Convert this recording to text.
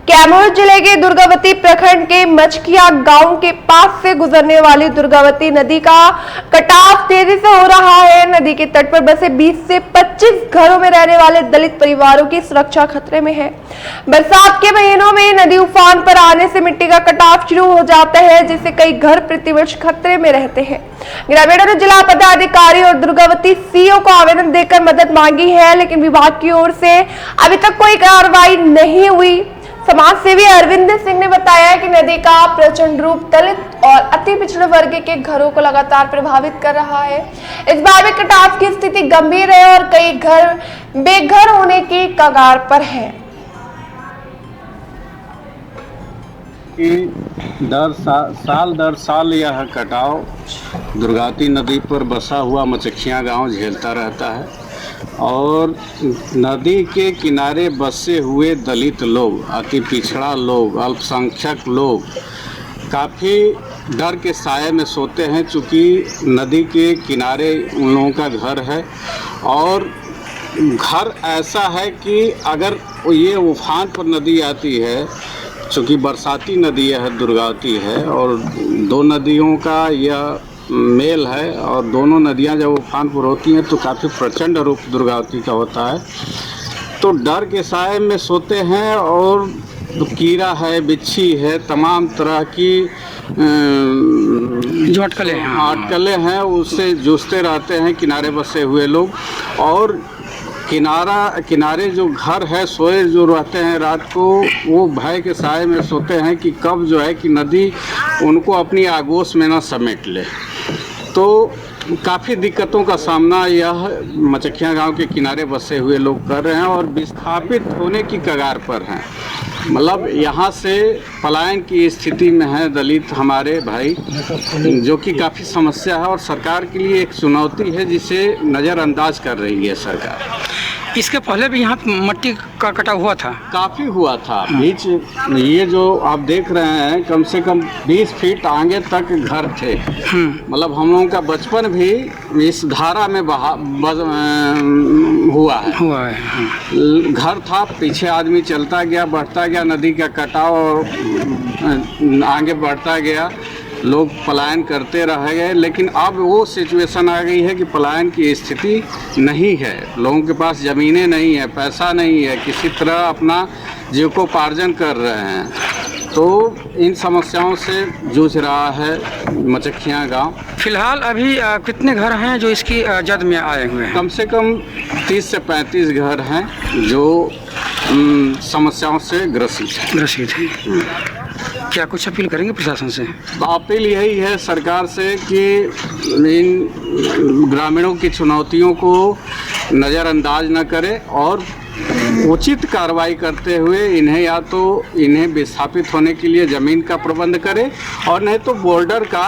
कैमूर जिले के दुर्गावती प्रखंड के मचकिया गांव के पास से गुजरने वाली दुर्गावती नदी का कटाव तेजी से हो रहा है। नदी के तट पर बसे 20 से 25 घरों में रहने वाले दलित परिवारों की सुरक्षा खतरे में है। बरसात के महीनों में नदी उफान पर आने से मिट्टी का कटाव शुरू हो जाता है, जिससे कई घर प्रतिवर्ष खतरे में रहते हैं। ग्रामीणों ने जिला पदाधिकारी और दुर्गावती सीओ को आवेदन देकर मदद मांगी है, लेकिन विभाग की ओर से अभी तक कोई कार्रवाई नहीं हुई। समाज सेवी अरविंद सिंह ने बताया कि नदी का प्रचंड रूप दलित और अति पिछड़े वर्ग के घरों को लगातार प्रभावित कर रहा है। इस बार भी कटाव की स्थिति गंभीर है और कई घर बेघर होने की कगार पर है। साल दर साल यह कटाव दुर्गावती नदी पर बसा हुआ मचखिया गांव झेलता रहता है और नदी के किनारे बसे हुए दलित लोग, अति पिछड़ा लोग, अल्पसंख्यक लोग काफ़ी डर के साए में सोते हैं, चूँकि नदी के किनारे उन लोगों का घर है और घर ऐसा है कि अगर ये उफान पर नदी आती है, चूँकि बरसाती नदी यह दुर्गावती है और दो नदियों का यह मेल है और दोनों नदियां जब उफान पर होती हैं तो काफ़ी प्रचंड रूप दुर्गावती का होता है। तो डर के साए में सोते हैं और कीड़ा है, बिच्छी है, तमाम तरह की जो अटकलें हैं उससे जूझते रहते हैं किनारे बसे हुए लोग। और किनारे जो घर है, सोए जो रहते हैं रात को, वो भय के साए में सोते हैं कि कब जो है कि नदी उनको अपनी आगोश में न समेट ले। तो काफ़ी दिक्कतों का सामना यह मचखिया गांव के किनारे बसे हुए लोग कर रहे हैं और विस्थापित होने की कगार पर हैं। मतलब यहाँ से पलायन की स्थिति में है दलित हमारे भाई, जो कि काफ़ी समस्या है और सरकार के लिए एक चुनौती है जिसे नज़रअंदाज कर रही है सरकार। इसके पहले भी यहाँ मट्टी का कटाव हुआ था, काफ़ी हुआ था बीच। ये जो आप देख रहे हैं कम से कम 20 फीट आगे तक घर थे। मतलब हम लोगों का बचपन भी इस धारा में हुआ है। घर था, पीछे आदमी चलता गया, बढ़ता गया, नदी का कटाव और आगे बढ़ता गया, लोग पलायन करते रह गए। लेकिन अब वो सिचुएशन आ गई है कि पलायन की स्थिति नहीं है, लोगों के पास ज़मीनें नहीं है, पैसा नहीं है, किसी तरह अपना जीविकोपार्जन कर रहे हैं। तो इन समस्याओं से जूझ रहा है मचखिया गांव। फिलहाल अभी कितने घर हैं जो इसकी जद में आए हुए हैं? कम से कम 30 से 35 घर हैं जो समस्याओं से ग्रसित हैं। क्या कुछ अपील करेंगे प्रशासन से? अपील यही है सरकार से कि इन ग्रामीणों की चुनौतियों को नज़रअंदाज न करे और उचित कार्रवाई करते हुए इन्हें विस्थापित होने के लिए ज़मीन का प्रबंध करे और नहीं तो बॉर्डर का